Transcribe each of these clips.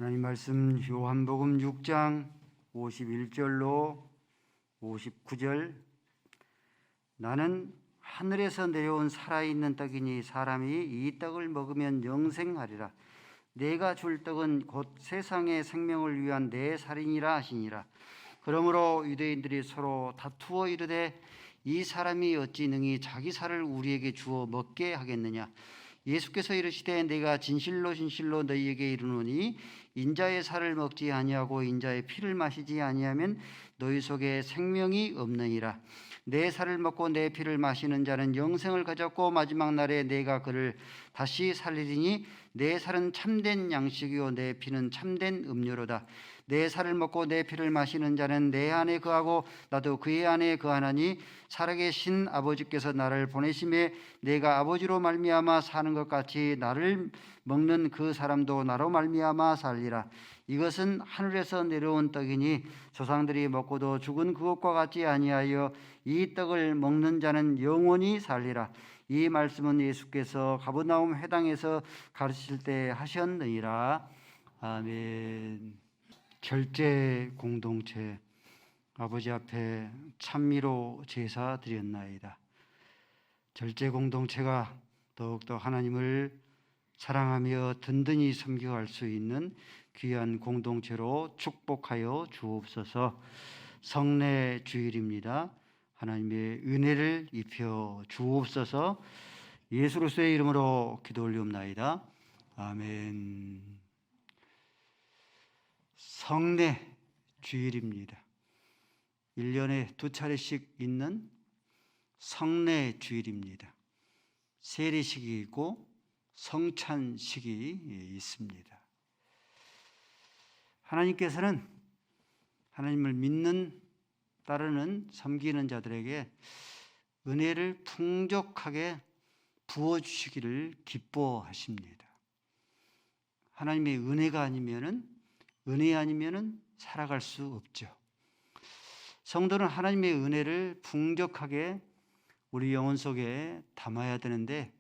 하나님 말씀 요한복음 6장 51절로 59절. 나는 하늘에서 내려온 살아있는 떡이니 사람이 이 떡을 먹으면 영생하리라. 내가 줄 떡은 곧 세상의 생명을 위한 내 살이니라 하시니라. 그러므로 유대인들이 서로 다투어 이르되 이 사람이 어찌 능히 자기 살을 우리에게 주어 먹게 하겠느냐. 예수께서 이르시되 내가 진실로 진실로 너희에게 이르노니 인자의 살을 먹지 아니하고 인자의 피를 마시지 아니하면 너희 속에 생명이 없느니라. 내 살을 먹고 내 피를 마시는 자는 영생을 가졌고 마지막 날에 내가 그를 다시 살리리니 내 살은 참된 양식이요 내 피는 참된 음료로다. 내 살을 먹고 내 피를 마시는 자는 내 안에 거하고 나도 그의 안에 거하나니 살아계신 아버지께서 나를 보내심에 내가 아버지로 말미암아 사는 것 같이 나를 먹는 그 사람도 나로 말미암아 살리라. 이것은 하늘에서 내려온 떡이니 조상들이 먹고도 죽은 그것과 같지 아니하여 이 떡을 먹는 자는 영원히 살리라. 이 말씀은 예수께서 가버나움 회당에서 가르치실 때 하셨느니라. 아멘. 절제 공동체 아버지 앞에 찬미로 제사 드렸나이다. 절제 공동체가 더욱더 하나님을 사랑하며 든든히 섬겨갈 수 있는 귀한 공동체로 축복하여 주옵소서. 성례 주일입니다. 하나님의 은혜를 입혀 주옵소서. 예수로서의 이름으로 기도 올리옵나이다. 아멘. 성례 주일입니다. 1년에 2차례씩 있는 성례 주일입니다. 세례식이 있고 성찬식이 있습니다. 하나님께서는 하나님을 믿는, 따르는, 섬기는 자들에게 은혜를 풍족하게 부어주시기를 기뻐하십니다. 하나님의 은혜가 아니면은, 은혜 아니면은 살아갈 수 없죠. 성도는 하나님의 은혜를 풍족하게 우리 영혼 속에 담아야 되는데,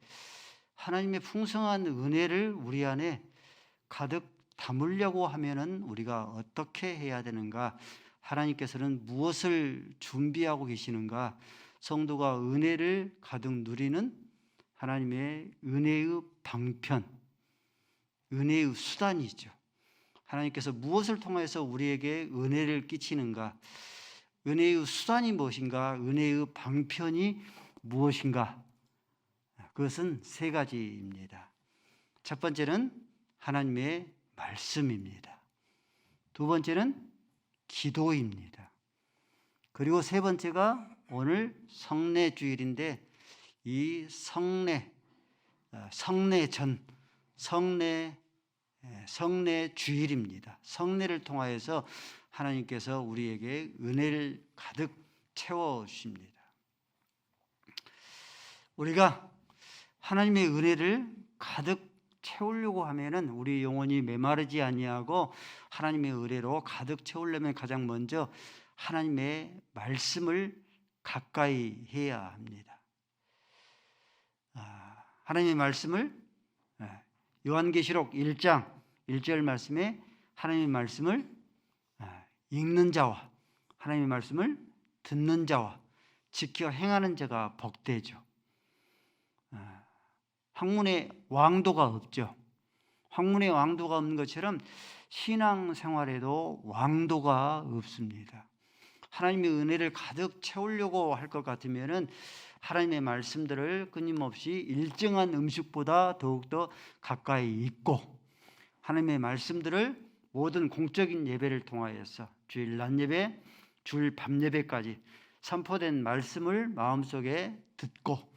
하나님의 풍성한 은혜를 우리 안에 가득 담으려고 하면은 우리가 어떻게 해야 되는가? 하나님께서는 무엇을 준비하고 계시는가? 성도가 은혜를 가득 누리는 하나님의 은혜의 방편, 은혜의 수단이죠. 하나님께서 무엇을 통해서 우리에게 은혜를 끼치는가? 은혜의 수단이 무엇인가? 은혜의 방편이 무엇인가? 그것은 세 가지입니다. 첫 번째는 하나님의 말씀입니다. 두 번째는 기도입니다. 그리고 세 번째가 오늘 성례 주일인데, 이 성례 주일입니다. 성례를 통하여서 하나님께서 우리에게 은혜를 가득 채워 주십니다. 우리가 하나님의 은혜를 가득 채우려고 하면은 우리 영혼이 메마르지 아니하고 하나님의 은혜로 가득 채우려면 가장 먼저 하나님의 말씀을 가까이 해야 합니다. 하나님의 말씀을 요한계시록 1장 1절 말씀에 하나님의 말씀을 읽는 자와 하나님의 말씀을 듣는 자와 지켜 행하는 자가 복되죠. 학문의 왕도가 없죠. 학문의 왕도가 없는 것처럼 신앙생활에도 왕도가 없습니다. 하나님의 은혜를 가득 채우려고 할 것 같으면은 하나님의 말씀들을 끊임없이 일정한 음식보다 더욱더 가까이 있고, 하나님의 말씀들을 모든 공적인 예배를 통하여서 주일 낮 예배, 주일 밤 예배까지 선포된 말씀을 마음속에 듣고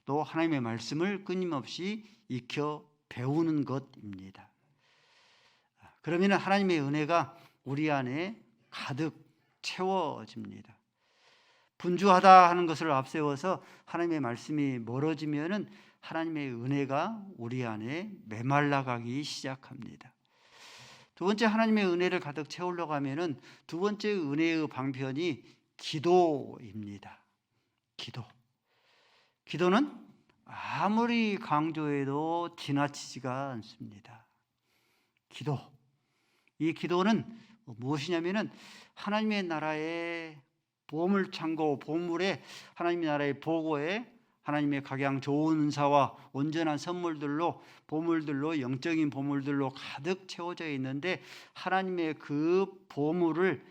또 하나님의 말씀을 끊임없이 익혀 배우는 것입니다. 그러면 하나님의 은혜가 우리 안에 가득 채워집니다. 분주하다 하는 것을 앞세워서 하나님의 말씀이 멀어지면은 하나님의 은혜가 우리 안에 메말라가기 시작합니다. 두 번째, 하나님의 은혜를 가득 채우려고 하면은 두 번째 은혜의 방편이 기도입니다. 기도는 아무리 강조해도 지나치지가 않습니다. 이 기도는 무엇이냐면은 하나님의 나라의 보물창고, 보물에 하나님의 나라의 보고에 하나님의 각양 좋은 은사와 온전한 선물들로, 보물들로, 영적인 보물들로 가득 채워져 있는데 하나님의 그 보물을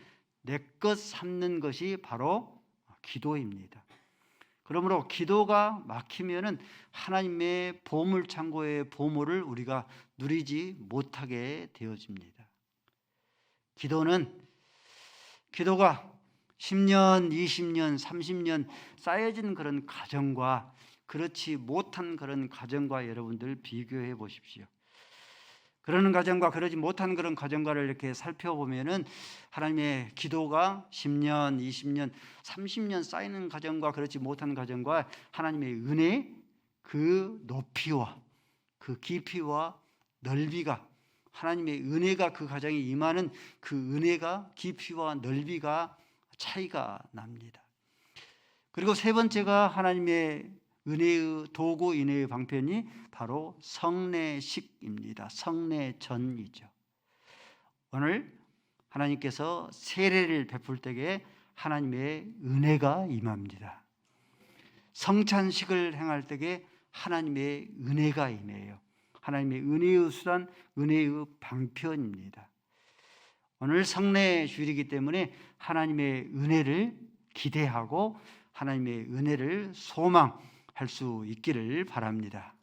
내 것 삼는 것이 바로 기도입니다. 그러므로 기도가 막히면은 하나님의 보물창고의 보물을 우리가 누리지 못하게 되어집니다. 기도가 10년, 20년, 30년 쌓여진 그런 가정과 그렇지 못한 그런 가정과 여러분들 비교해 보십시오. 그러는 가정과 그러지 못한 그런 가정과를 이렇게 살펴보면은 하나님의 기도가 10년, 20년, 30년 쌓이는 가정과 그렇지 못한 가정과 하나님의 은혜, 그 높이와 그 깊이와 넓이가, 하나님의 은혜가 그 가정에 임하는 그 은혜가, 깊이와 넓이가 차이가 납니다. 그리고 세 번째가 하나님의 은혜의 도구, 은혜의 방편이 바로 성례식입니다. 성례전이죠. 오늘 하나님께서 세례를 베풀 때에 하나님의 은혜가 임합니다. 성찬식을 행할 때에 하나님의 은혜가 임해요. 하나님의 은혜의 수단, 은혜의 방편입니다. 오늘 성례 주일이기 때문에 하나님의 은혜를 기대하고 하나님의 은혜를 소망할 수 있기를 바랍니다.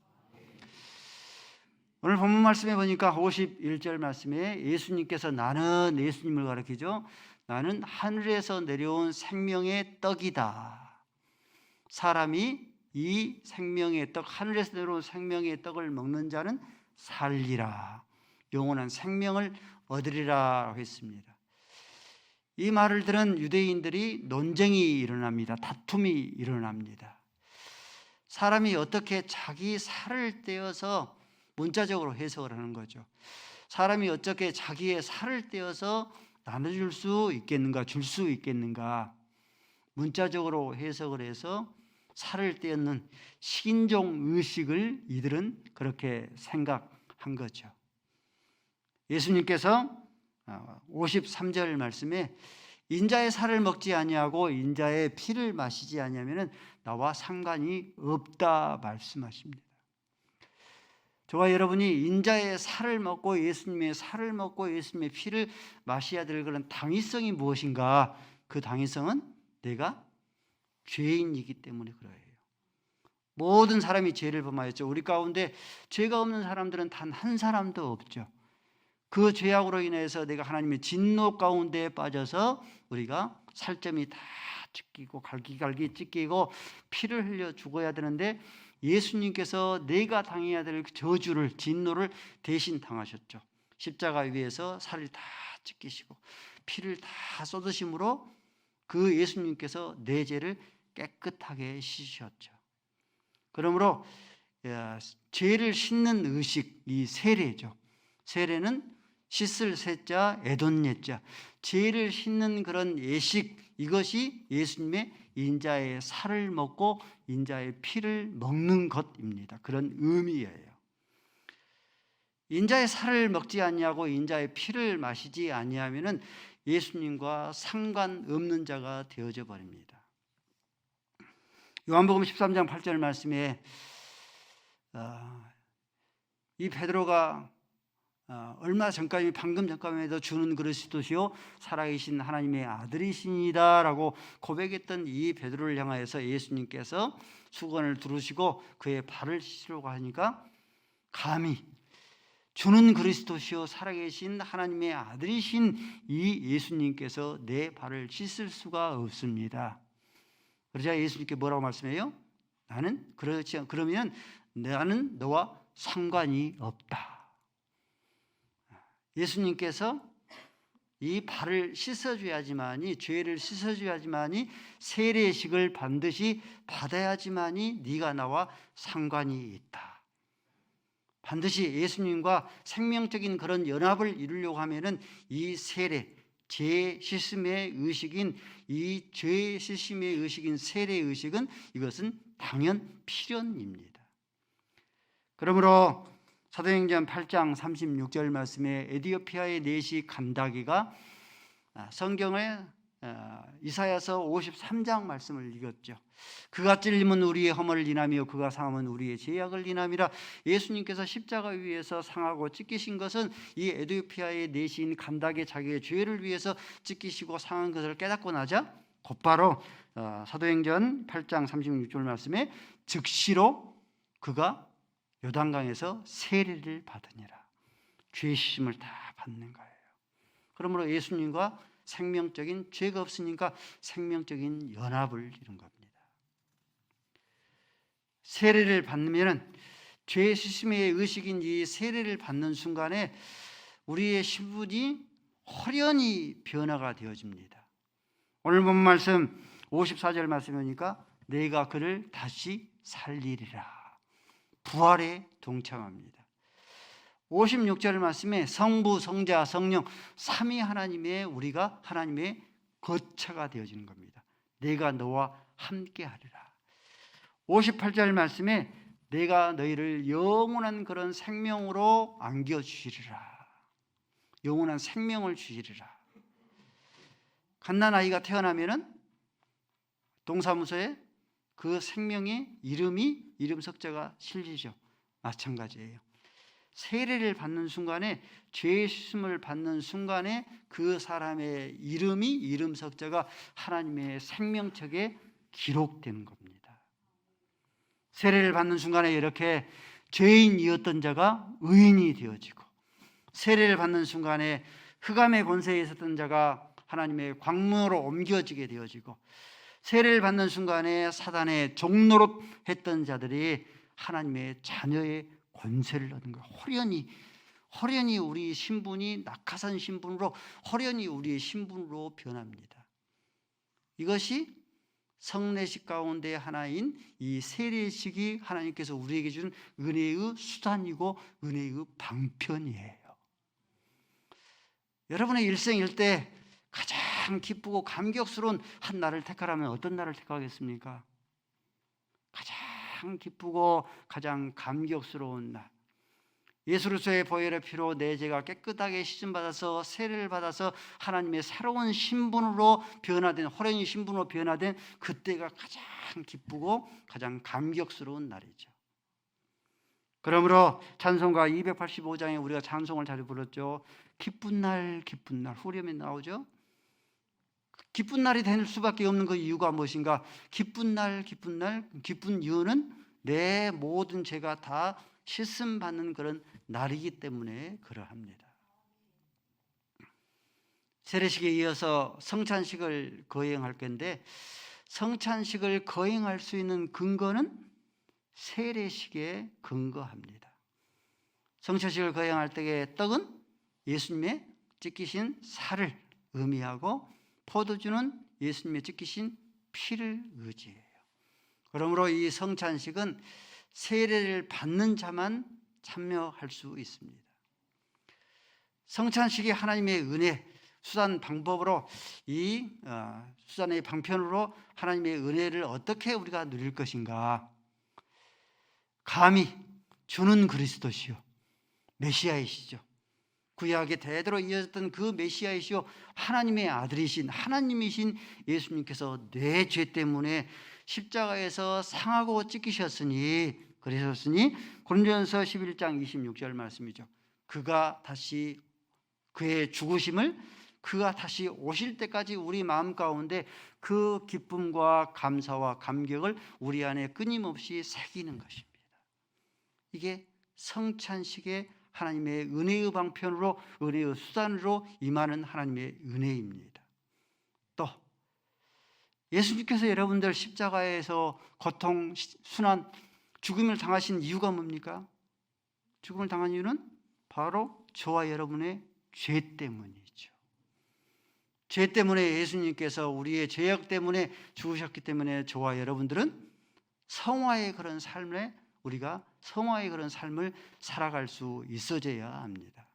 오늘 본문 말씀에 보니까 51절 말씀에 예수님께서, 나는, 예수님을 가리키죠. 나는 하늘에서 내려온 생명의 떡이다. 사람이 이 생명의 떡, 하늘에서 내려온 생명의 떡을 먹는 자는 살리라, 영원한 생명을 얻으리라 했습니다. 이 말을 들은 유대인들이 논쟁이 일어납니다. 다툼이 일어납니다. 사람이 어떻게 자기 살을 떼어서, 문자적으로 해석을 하는 거죠. 사람이 어떻게 자기의 살을 떼어서 나눠줄 수 있겠는가, 줄 수 있겠는가. 문자적으로 해석을 해서 살을 떼었는 식인종 의식을 이들은 그렇게 생각한 거죠. 예수님께서 53절 말씀에 인자의 살을 먹지 아니하고 인자의 피를 마시지 아니하면 나와 상관이 없다 말씀하십니다. 저와 여러분이 인자의 살을 먹고 예수님의 살을 먹고 예수님의 피를 마셔야 될 그런 당위성이 무엇인가? 그 당위성은 내가 죄인이기 때문에 그래요. 모든 사람이 죄를 범하였죠. 우리 가운데 죄가 없는 사람들은 단 한 사람도 없죠. 그 죄악으로 인해서 내가 하나님의 진노 가운데 빠져서 우리가 살점이 다 찢기고 갈기갈기 찢기고 피를 흘려 죽어야 되는데 예수님께서 내가 당해야 될 저주를, 진노를 대신 당하셨죠. 십자가 위에서 살을 다 찢기시고 피를 다 쏟으심으로 그 예수님께서 내 죄를 깨끗하게 씻으셨죠. 그러므로 죄를 씻는 의식, 이 세례죠. 세례는 씻을 세자, 애돈 예자, 죄를 씻는 그런 예식, 이것이 예수님의 인자의 살을 먹고 인자의 피를 먹는 것입니다. 그런 의미예요. 인자의 살을 먹지 아니하고 인자의 피를 마시지 아니하면은 예수님과 상관없는 자가 되어져 버립니다. 요한복음 13장 8절 말씀에 이 베드로가 얼마 전까지, 방금 전까지도 주는 그리스도시요 살아계신 하나님의 아들이시니이다 라고 고백했던 이 베드로를 향하여서 예수님께서 수건을 두르시고 그의 발을 씻으려고 하니까 감히 주는 그리스도시요 살아계신 하나님의 아들이신 이 예수님께서 내 발을 씻을 수가 없습니다. 그러자 예수님께 뭐라고 말씀해요? 그러면 나는 너와 상관이 없다. 예수님께서 이 발을 씻어줘야지만이, 죄를 씻어줘야지만이, 세례식을 반드시 받아야지만이 네가 나와 상관이 있다. 반드시 예수님과 생명적인 그런 연합을 이루려고 하면은 이 세례, 죄 씻음의 의식인, 이 죄 씻음의 의식인 세례 의식은, 이것은 당연 필연입니다. 그러므로 사도행전 8장 36절 말씀에 에디오피아의 내시 간다기가 성경의 이사야서 53장 말씀을 읽었죠. 그가 찔림은 우리의 허물을 인하며 그가 상함은 우리의 죄악을 인함이라. 예수님께서 십자가 위에서 상하고 찢기신 것은 이 에디오피아의 내시인 간다기 자기의 죄를 위해서 찢기시고 상한 것을 깨닫고 나자 곧바로 사도행전 8장 36절 말씀에 즉시로 그가 요단강에서 세례를 받으니라. 죄 씻음을 다 받는 거예요. 그러므로 예수님과 생명적인, 죄가 없으니까 생명적인 연합을 이룬 겁니다. 세례를 받으면 죄 씻음의 의식인 이 세례를 받는 순간에 우리의 신분이 확연히 변화가 되어집니다. 오늘 본 말씀 54절 말씀이니까 내가 그를 다시 살리리라. 부활에 동참합니다. 56절 말씀에 성부, 성자, 성령 삼위 하나님의 우리가 하나님의 거처가 되어지는 겁니다. 내가 너와 함께하리라. 58절 말씀에 내가 너희를 영원한 그런 생명으로 안겨주시리라. 영원한 생명을 주시리라. 갓난아이가 태어나면은 동사무소에 그 생명의 이름 석자가 실리죠. 마찬가지예요. 세례를 받는 순간에, 죄 씻음을 받는 순간에 그 사람의 이름 석자가 하나님의 생명책에 기록되는 겁니다. 세례를 받는 순간에 이렇게 죄인이었던 자가 의인이 되어지고, 세례를 받는 순간에 흑암의 권세에 있었던 자가 하나님의 광명으로 옮겨지게 되어지고, 세례를 받는 순간에 사단의 종노릇했던 자들이 하나님의 자녀의 권세를 얻는 거예요. 호련히 우리 신분이 낙하산 신분으로, 호련히 우리의 신분으로 변합니다. 이것이 성례식 가운데 하나인 이 세례식이 하나님께서 우리에게 준 은혜의 수단이고 은혜의 방편이에요. 여러분의 일생일 때 가장 기쁘고 감격스러운 한 날을 택하라면 어떤 날을 택하겠습니까? 가장 기쁘고 가장 감격스러운 날, 예수로서의 보혈의 피로 내 죄가 깨끗하게 씻음받아서 세례를 받아서 하나님의 새로운 신분으로 변화된, 호련히 신분으로 변화된 그때가 가장 기쁘고 가장 감격스러운 날이죠. 그러므로 찬송가 285장에 우리가 찬송을 잘 불렀죠. 기쁜 날 기쁜 날, 후렴에 나오죠. 기쁜 날이 될 수밖에 없는 그 이유가 무엇인가? 기쁜 날 기쁜 이유는 내 모든 죄가 다 씻음 받는 그런 날이기 때문에 그러합니다. 세례식에 이어서 성찬식을 거행할 건데, 성찬식을 거행할 수 있는 근거는 세례식에 근거합니다. 성찬식을 거행할 때의 떡은 예수님의 찢기신 살을 의미하고, 포도주는 예수님의 찢기신 피를 의지해요. 그러므로 이 성찬식은 세례를 받는 자만 참여할 수 있습니다. 성찬식이 하나님의 은혜, 수단 방법으로, 이 수단의 방편으로 하나님의 은혜를 어떻게 우리가 누릴 것인가? 감히 주는 그리스도시요 메시아이시죠. 구약의 대대로 이어졌던 그 메시아이시요 하나님의 아들이신, 하나님이신 예수님께서 내 죄 때문에 십자가에서 상하고 찢기셨으니, 그러셨으니 고린도전서 11장 26절 말씀이죠. 그가 다시, 그의 죽으심을, 그가 다시 오실 때까지 우리 마음 가운데 그 기쁨과 감사와 감격을 우리 안에 끊임없이 새기는 것입니다. 이게 성찬식의 하나님의 은혜의 방편으로, 은혜의 수단으로 임하는 하나님의 은혜입니다. 또 예수님께서 여러분들 십자가에서 고통, 순환, 죽음을 당하신 이유가 뭡니까? 죽음을 당한 이유는 바로 저와 여러분의 죄 때문이죠. 죄 때문에 예수님께서 우리의 죄악 때문에 죽으셨기 때문에 저와 여러분들은 성화의 그런 삶에, 우리가 성화의 그런 삶을 살아갈 수 있어져야 합니다.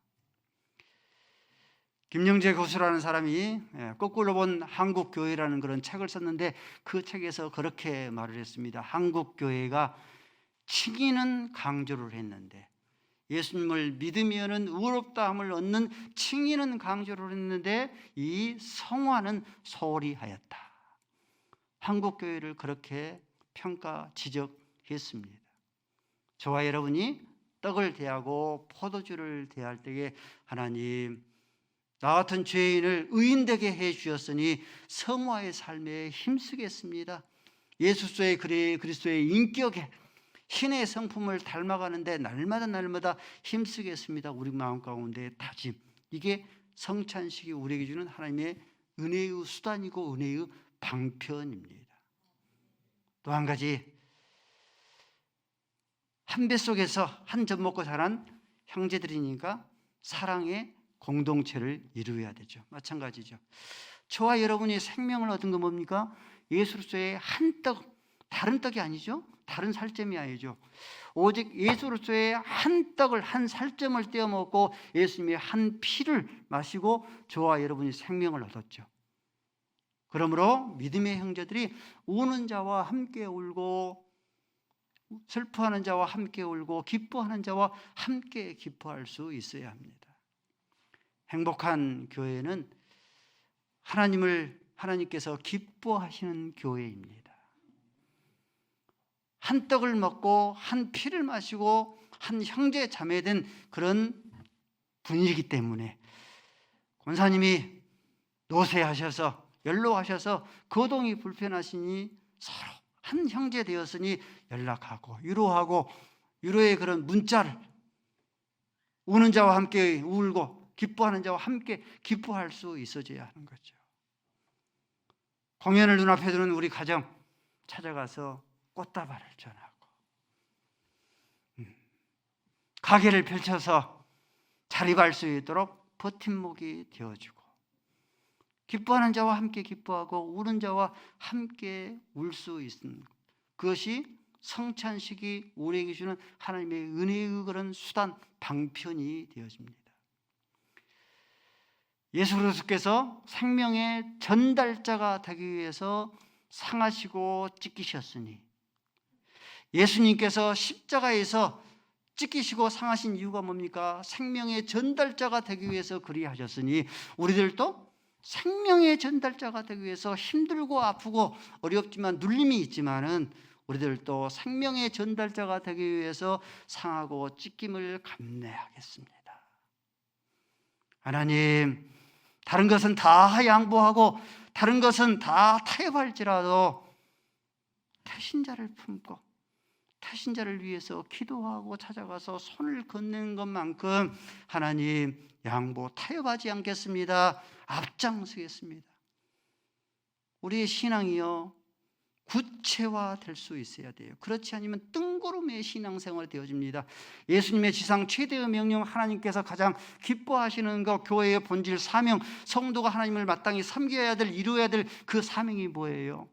김영재 교수라는 사람이 거꾸로 본 한국교회라는 그런 책을 썼는데, 그 책에서 그렇게 말을 했습니다. 한국교회가 칭의는 강조를 했는데 예수님을 믿으면은 의롭다함을 얻는 칭의는 강조를 했는데 이 성화는 소홀히 하였다. 한국 교회를 그렇게 평가 지적했습니다. 저와 여러분이 떡을 대하고 포도주를 대할 때에 하나님, 나 같은 죄인을 의인되게 해 주셨으니 성화의 삶에 힘쓰겠습니다. 예수의 그리스도의 인격에 신의 성품을 닮아가는데 날마다 힘쓰겠습니다. 우리 마음 가운데 다짐. 이게 성찬식이 우리에게 주는 하나님의 은혜의 수단이고 은혜의 방편입니다. 또 한 가지, 한 뱃속에서 한 젖 먹고 자란 형제들이니까 사랑의 공동체를 이루어야 되죠. 마찬가지죠. 저와 여러분이 생명을 얻은 건 뭡니까? 예수 그리스도의 한 떡, 다른 떡이 아니죠. 다른 살점이 아니죠. 오직 예수 그리스도의 한 떡을, 한 살점을 떼어 먹고 예수님의 한 피를 마시고 저와 여러분이 생명을 얻었죠. 그러므로 믿음의 형제들이 우는 자와 함께 울고 슬퍼하는 자와 함께 울고 기뻐하는 자와 함께 기뻐할 수 있어야 합니다. 행복한 교회는 하나님께서 기뻐하시는 교회입니다. 한 떡을 먹고 한 피를 마시고 한 형제 자매된 그런 분위기 때문에 권사님이 노쇠하셔서 연로하셔서 거동이 불편하시니 서로 한 형제 되었으니 연락하고 위로하고 위로의 그런 문자를, 우는 자와 함께 울고 기뻐하는 자와 함께 기뻐할 수 있어져야 하는 거죠. 공연을 눈앞에 두는 우리 가정 찾아가서 꽃다발을 전하고 가게를 펼쳐서 자립할 수 있도록 버팀목이 되어주고 기뻐하는 자와 함께 기뻐하고 우는 자와 함께 울 수 있는 그것이 성찬식이 우리에게 주는 하나님의 은혜의 그런 수단, 방편이 되어집니다. 예수 그리스도께서 생명의 전달자가 되기 위해서 상하시고 찢기셨으니, 예수님께서 십자가에서 찢기시고 상하신 이유가 뭡니까? 생명의 전달자가 되기 위해서 그리하셨으니 우리들도 생명의 전달자가 되기 위해서 힘들고 아프고 어렵지만 눌림이 있지만은 우리들도 생명의 전달자가 되기 위해서 상하고 찢김을 감내하겠습니다. 하나님, 다른 것은 다 양보하고 다른 것은 다 타협할지라도 태신자를 품고 태신자를 위해서 기도하고 찾아가서 손을 건네는 것만큼 하나님 양보 타협하지 않겠습니다. 앞장서겠습니다. 우리의 신앙이요 구체화될 수 있어야 돼요. 그렇지 않으면 뜬구름의 신앙생활이 되어집니다. 예수님의 지상 최대의 명령, 하나님께서 가장 기뻐하시는 것, 교회의 본질, 사명, 성도가 하나님을 마땅히 섬겨야 될, 이루어야 될 그 사명이 뭐예요?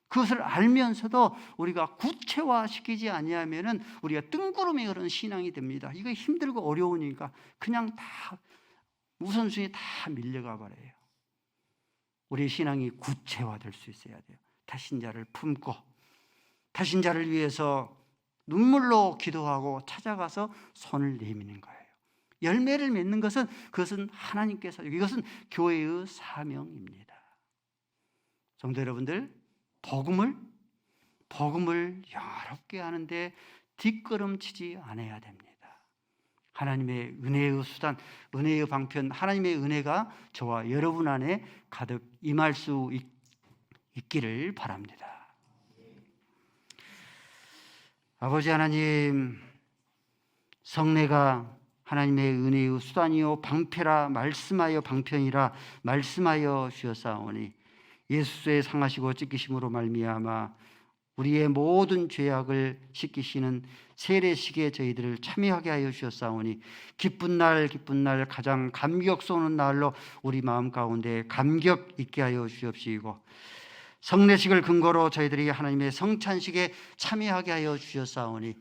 그것을 알면서도 우리가 구체화시키지 아니하면은 우리가 뜬구름의 그런 신앙이 됩니다. 이거 힘들고 어려우니까 그냥 다 우선순위 다 밀려가 버려요. 우리의 신앙이 구체화될 수 있어야 돼요. 태신자를 품고 태신자를 위해서 눈물로 기도하고 찾아가서 손을 내미는 거예요. 열매를 맺는 것은 그것은 하나님께서, 이것은 교회의 사명입니다. 성도 여러분들, 복음을 영화롭게 하는데 뒷걸음치지 않아야 됩니다. 하나님의 은혜의 수단, 은혜의 방편, 하나님의 은혜가 저와 여러분 안에 가득 임할 수 있기를 바랍니다. 아버지 하나님, 성례가 하나님의 은혜의 수단이요 방패라 말씀하여 방편이라 말씀하여 주셨사오니 예수의 상하시고 찢기심으로 말미암아 우리의 모든 죄악을 씻기시는 세례식에 저희들을 참여하게 하여 주셨사오니 기쁜 날 가장 감격스러운 날로 우리 마음 가운데 감격 있게 하여 주옵시고 성례식을 근거로 저희들이 하나님의 성찬식에 참여하게 하여 주셨사오니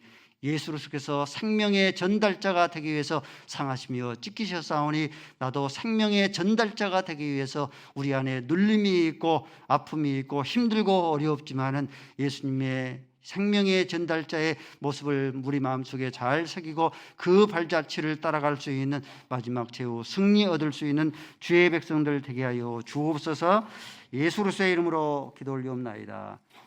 예수 그리스도께서 생명의 전달자가 되기 위해서 상하시며 찢기셨사오니 나도 생명의 전달자가 되기 위해서 우리 안에 눌림이 있고 아픔이 있고 힘들고 어렵지만은 예수님의 생명의 전달자의 모습을 우리 마음속에 잘 새기고 그 발자취를 따라갈 수 있는 마지막 최후 승리 얻을 수 있는 주의 백성들 되게 하여 주옵소서. 예수 그리스도의 이름으로 기도 올리옵나이다.